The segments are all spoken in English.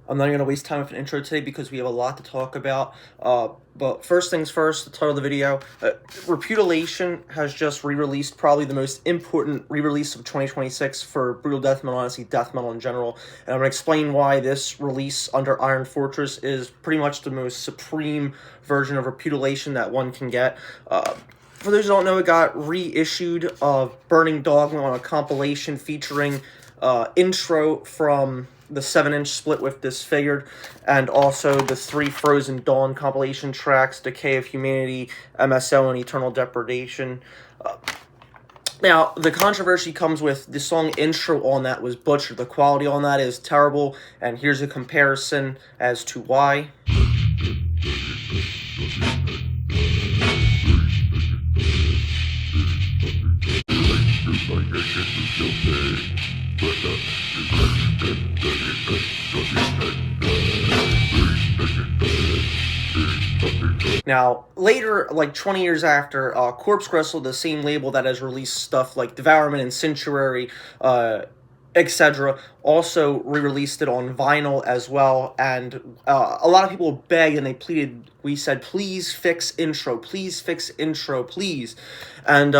I'm not going to waste time with an intro today because we have a lot to talk about. But first things first, the title of the video. Reputilation has just re-released probably the most important re-release of 2026 for brutal death metal, honestly, death metal in general. And I'm going to explain why this release under Iron Fortress is pretty much the most supreme version of Reputilation that one can get. For those who don't know, it got reissued of Burning Dogma on a compilation featuring intro from the 7-inch split with Disfigured, and also the 3 Frozen Dawn compilation tracks, Decay of Humanity, MSO, and Eternal Depredation. Now, the controversy comes with the song intro on that was butchered. The quality on that is terrible, and here's a comparison as to why. Now, later, like 20 years after, Corpse Crystal, the same label that has released stuff like Devourment and Sanctuary, etc., also re-released it on vinyl as well, and a lot of people begged and they pleaded, we said, please fix intro, please fix intro, please, and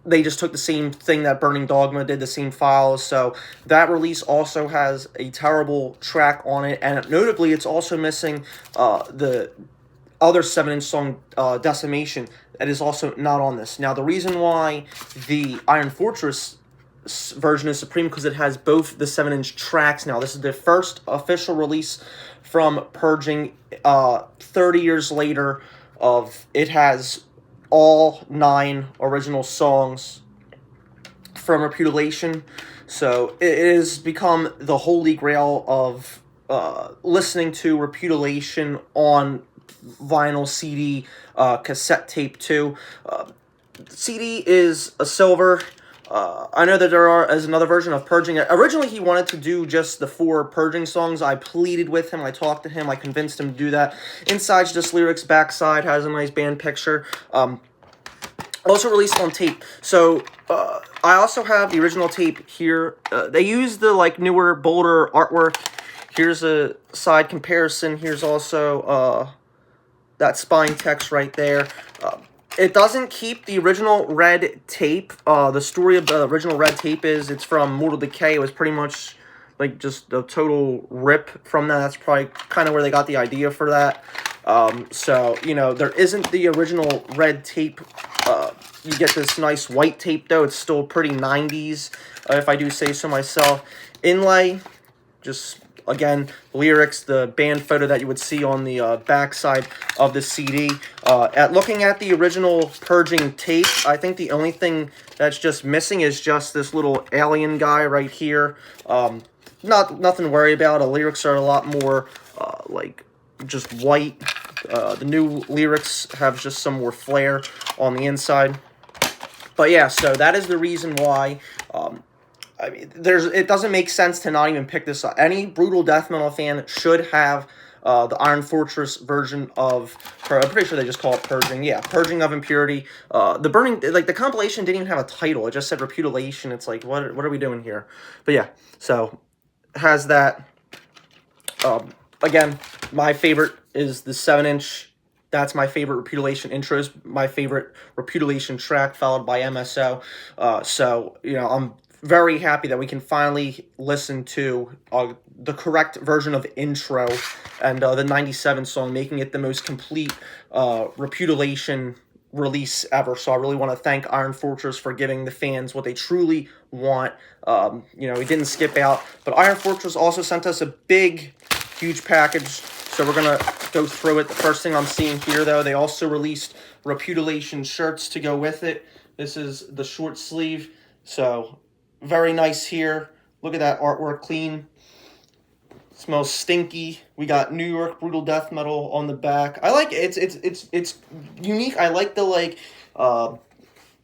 they just took the same thing that Burning Dogma did, the same files. So that release also has a terrible track on it, and notably it's also missing the other 7-inch song, Decimation, that is also not on this. Now, the reason why the Iron Fortress version is supreme because it has both the 7-inch tracks. Now, this is the first official release from Purging 30 years later. It has all 9 original songs from Reputilation, so it has become the holy grail of listening to Reputilation on vinyl, CD, cassette tape too. CD is a silver. I know that there is another version of Purging. Originally, he wanted to do just the 4 Purging songs. I pleaded with him. I talked to him. I convinced him to do that. Inside's just lyrics. Backside has a nice band picture. Also released on tape. So, I also have the original tape here. They use the, newer, bolder artwork. Here's a side comparison. Here's also, that spine text right there. It doesn't keep the original red tape. The story of the original red tape is it's from Mortal Decay. It was pretty much just a total rip from that. That's probably kind of where they got the idea for that. So, there isn't the original red tape. You get this nice white tape, though. It's still pretty 90s, if I do say so myself. Inlay, just... Again, lyrics, the band photo that you would see on the backside of the CD. Looking at the original Purging tape, I think the only thing that's just missing is just this little alien guy right here. Nothing to worry about. The lyrics are a lot more just white. The new lyrics have just some more flair on the inside. But yeah, so that is the reason why... I mean, it doesn't make sense to not even pick this up. Any brutal death metal fan should have the Iron Fortress version of... I'm pretty sure they just call it Purging. Yeah, Purging of Impurity. The Burning... the compilation didn't even have a title. It just said Reputilation. It's like, what are we doing here? But yeah, so it has that. Again, my favorite is the 7-inch. That's my favorite Reputilation intros. My favorite Reputilation track, followed by MSO. So, I'm very happy that we can finally listen to the correct version of intro and the 97 song, making it the most complete Reputilation release ever. So I really want to thank Iron Fortress for giving the fans what they truly want. We didn't skip out, but Iron Fortress also sent us a big, huge package. So we're going to go through it. The first thing I'm seeing here, though, they also released Reputilation shirts to go with it. This is the short sleeve. So... very nice here. Look at that artwork, clean. Smells stinky. We got New York brutal death metal on the back. I like it. It's unique. I like the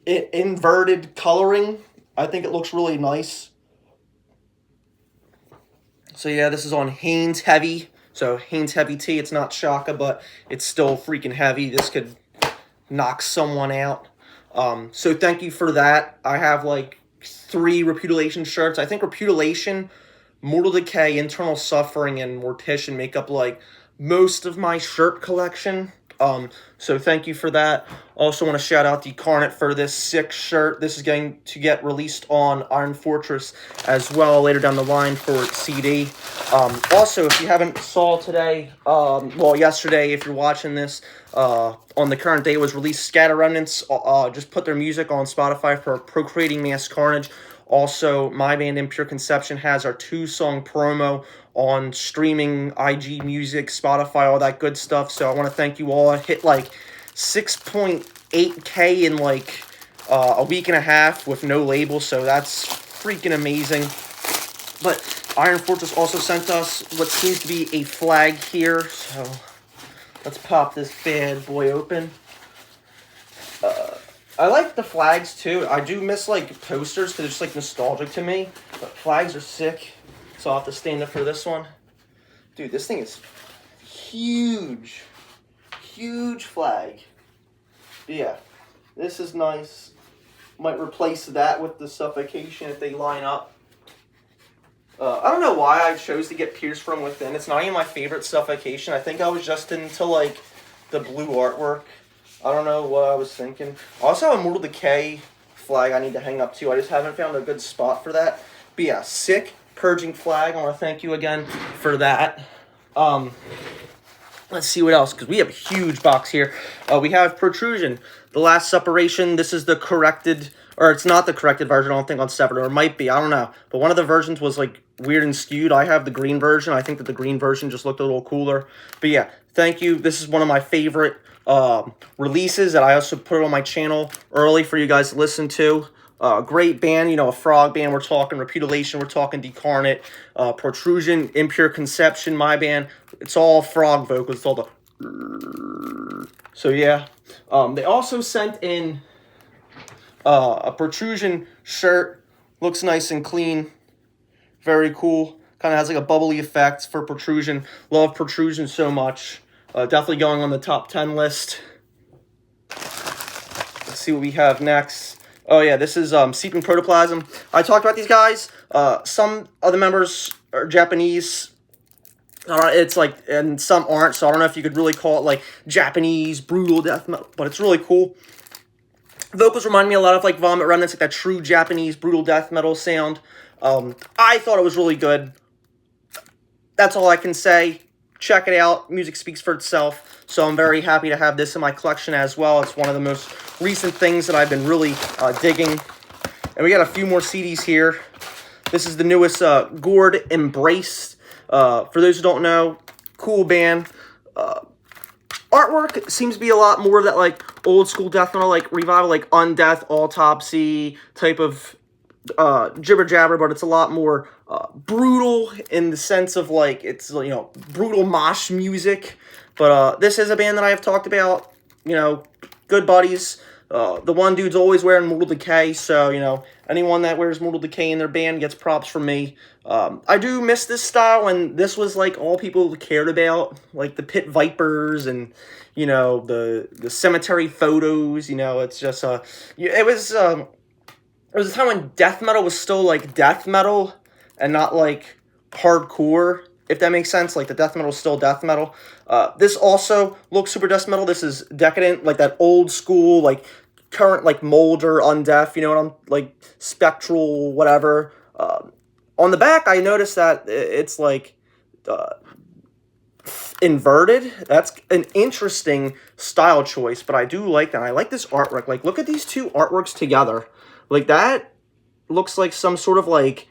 inverted coloring. I think it looks really nice. So yeah, this is on Hanes Heavy. So Hanes Heavy T. It's not Shaka, but it's still freaking heavy. This could knock someone out. So thank you for that. I have 3 Reputilation shirts. I think Reputilation Mortal Decay, Internal Suffering, and Mortician make up like most of my shirt collection. So thank you for that. Also want to shout out Decarnate for this sick shirt. This is going to get released on Iron Fortress as well later down the line for CD. Also, if you haven't saw today, well, yesterday, if you're watching this, on the current day was released Scatter Remnants. Just put their music on Spotify for Procreating Mass Carnage. Also, my band Impure Conception has our 2-song promo on streaming, IG Music, Spotify, all that good stuff. So I want to thank you all. I hit like 6.8K in like a week and a half with no label, so that's freaking amazing. But Iron Fortress also sent us what seems to be a flag here, so let's pop this bad boy open. I like the flags too. I do miss like posters because it's like nostalgic to me, but flags are sick. So I'll have to stand up for this one. Dude, this thing is huge. Huge flag. But yeah, this is nice. Might replace that with the Suffocation if they line up. I don't know why I chose to get Pierced from Within. It's not even my favorite Suffocation. I think I was just into like the blue artwork. I don't know what I was thinking. I also have a Mortal Decay flag I need to hang up too. I just haven't found a good spot for that. But yeah, sick Purging flag. I want to thank you again for that. Let's see what else, because we have a huge box here. We have Protrusion, The Last Separation. This is the corrected, or it's not the corrected version, I don't think, on Severed, or it might be, I don't know. But one of the versions was like weird and skewed. I have the green version. I think that the green version just looked a little cooler. But yeah, thank you. This is one of my favorite releases that I also put it on my channel early for you guys to listen to. Great band, you know, a frog band. We're talking Reputilation, we're talking Decarnate, Protrusion, Impure Conception, my band. It's all frog vocals. It's all the... So yeah. They also sent in a Protrusion shirt. Looks nice and clean. Very cool. Kind of has like a bubbly effect for Protrusion. Love Protrusion so much. Definitely going on the top 10 list. Let's see what we have next. Oh yeah, this is Seeping Protoplasm. I talked about these guys. Some of the members are Japanese. It's like, and some aren't, so I don't know if you could really call it like Japanese brutal death metal, but it's really cool. Vocals remind me a lot of like Vomit Remnants, like that true Japanese brutal death metal sound. I thought it was really good. That's all I can say. Check it out. Music speaks for itself. So I'm very happy to have this in my collection as well. It's one of the most recent things that I've been really digging. And we got a few more CDs here. This is the newest Gourd Embrace. For those who don't know, cool band. Artwork seems to be a lot more of that like old school death metal, like revival, like Undeath, Autopsy type of jibber jabber, but it's a lot more brutal in the sense of like it's, you know, brutal mosh music. But this is a band that I have talked about, you know, good buddies. The one dude's always wearing Mortal Decay, so, you know, anyone that wears Mortal Decay in their band gets props from me. I do miss this style, and this was like all people cared about, like the Pit Vipers and, you know, the cemetery photos. You know, it's just it was a time when death metal was still like death metal and not like hardcore, if that makes sense. Like the death metal is still death metal. This also looks super death metal. This is Decadent, like that old school, like current, like Molder, Undeath, you know what I'm, like Spectral, whatever. On the back, I noticed that it's like inverted. That's an interesting style choice, but I do like that. I like this artwork. Like, look at these two artworks together. Like, that looks like some sort of, like,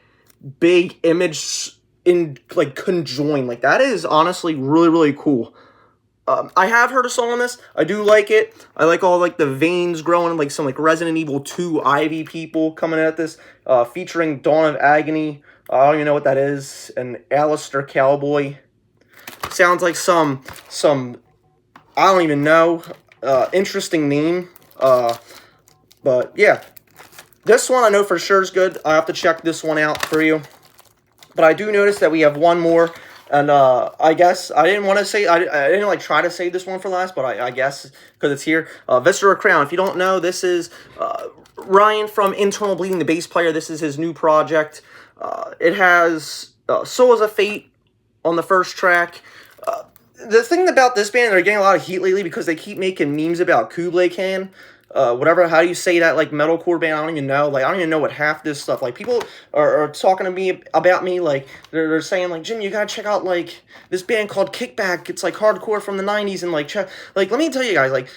big image in, like, conjoined. Like, that is honestly really, really cool. I have heard a song on this. I do like it. I like all, like, the veins growing, like, some, like, Resident Evil 2 Ivy people coming at this, featuring Dawn of Agony. I don't even know what that is. And Alistair Cowboy. Sounds like some, I don't even know, interesting name. But, yeah. This one I know for sure is good. I have to check this one out for you. But I do notice that we have one more. And I guess I didn't want to say, I didn't like try to save this one for last, but I guess because it's here. Viscera Crown. If you don't know, this is Ryan from Internal Bleeding, the bass player. This is his new project. It has Souls of Fate on the first track. The thing about this band, they're getting a lot of heat lately because they keep making memes about Kublai Khan. Whatever, how do you say that, like, metalcore band? I don't even know. Like, I don't even know what half this stuff. Like, people are talking to me about me. Like, they're saying, like, Jim, you gotta check out, like, this band called Kickback. It's like hardcore from the '90s, and like, like, let me tell you guys, like,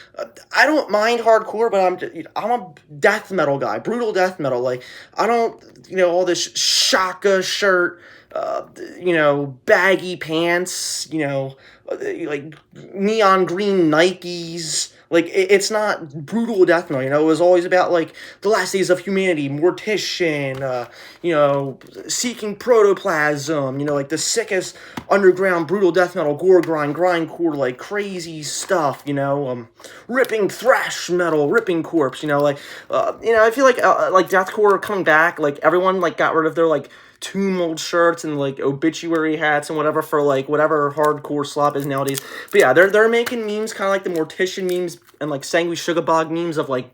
I don't mind hardcore, but I'm a death metal guy, brutal death metal. Like, I don't, all this shaka shirt, baggy pants, like neon green Nikes. Like, it's not brutal death metal, It was always about, like, the last days of humanity, mortician, seeking protoplasm, like the sickest underground brutal death metal, gore grind, grindcore, like crazy stuff, ripping thrash metal, ripping corpse, I feel like deathcore coming back, like, everyone, like, got rid of their, like, Tomb Mold shirts and, like, obituary hats and whatever for, like, whatever hardcore slop is nowadays. But yeah, they're making memes kind of like the Mortician memes and, like, Sanguine Sugarbog memes of, like,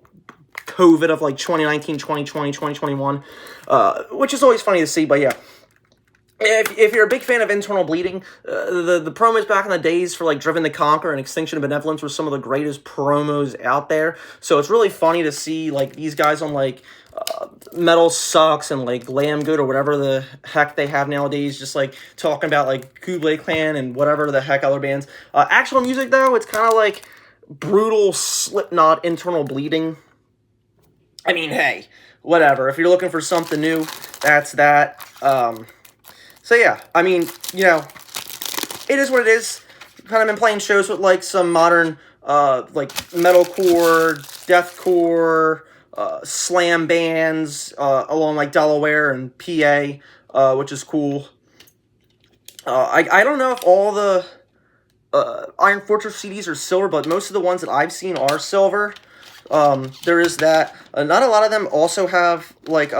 COVID of, like, 2019, 2020, 2021, which is always funny to see. But yeah, if you're a big fan of Internal Bleeding, the promos back in the days for, like, Driven to Conquer and Extinction of Benevolence were some of the greatest promos out there. So it's really funny to see, like, these guys on, like, Metal Sucks and, like, Lamb Good or whatever the heck they have nowadays, just, like, talking about, like, Kublai Khan and whatever the heck other bands. Actual music, though, it's kind of like brutal Slipknot, Internal Bleeding. I mean, hey, whatever. If you're looking for something new, that's that. So yeah, I mean, it is what it is. Kind of been playing shows with, like, some modern, like, metalcore, deathcore, slam bands, along, like, Delaware and PA, which is cool. I don't know if all the Iron Fortress CDs are silver, but most of the ones that I've seen are silver. There is that. Not a lot of them also have, like,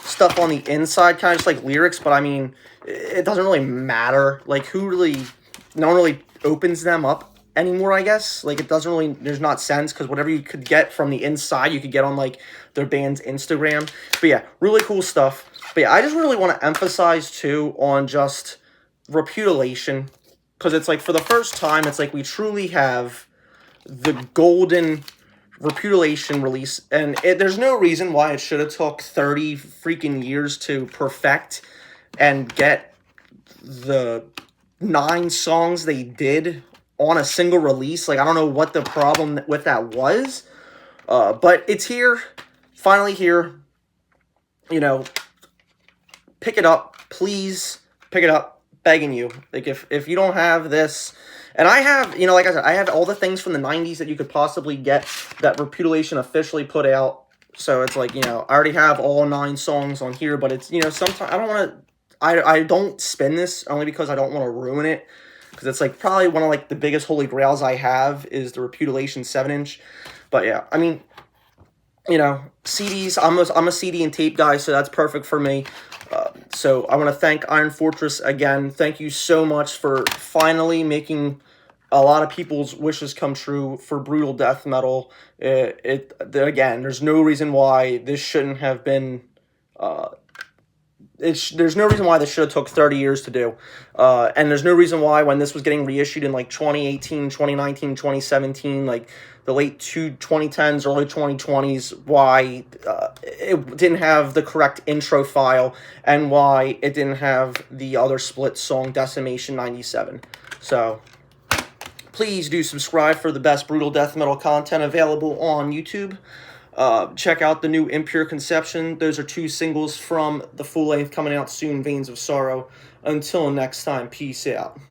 stuff on the inside, kind of just like lyrics, but I mean, it doesn't really matter. Like, no one really opens them up anymore, I guess. Like, it doesn't really, there's not sense, because whatever you could get from the inside, you could get on, like, their band's Instagram. But yeah, really cool stuff. But yeah, I just really want to emphasize, too, on just Reputilation, because it's like, for the first time, it's like we truly have the golden Reputilation release, and there's no reason why it should have took 30 freaking years to perfect and get the 9 songs they did on a single release. Like, I don't know what the problem with that was, but it's here, finally here. Pick it up, please, pick it up, begging you. Like, if you don't have this, and I have, like I said, I have all the things from the 90s that you could possibly get that Reputilation officially put out. So it's like, I already have all 9 songs on here, but it's, sometimes I don't want to, I don't spin this only because I don't want to ruin it. Because it's, like, probably one of, like, the biggest holy grails I have is the Reputilation 7-inch. But yeah, I mean, CDs, I'm a CD and tape guy, so that's perfect for me. So I want to thank Iron Fortress again. Thank you so much for finally making a lot of people's wishes come true for brutal death metal. Again, there's no reason why this shouldn't have been. There's no reason why this should have took 30 years to do. And there's no reason why, when this was getting reissued in, like, 2018, 2019, 2017, like the late 2010s, early 2020s, why it didn't have the correct intro file, and why it didn't have the other split song, Decimation 97. So please do subscribe for the best brutal death metal content available on YouTube. Check out the new Impure Conception. Those are 2 singles from the full length coming out soon, Veins of Sorrow. Until next time, peace out.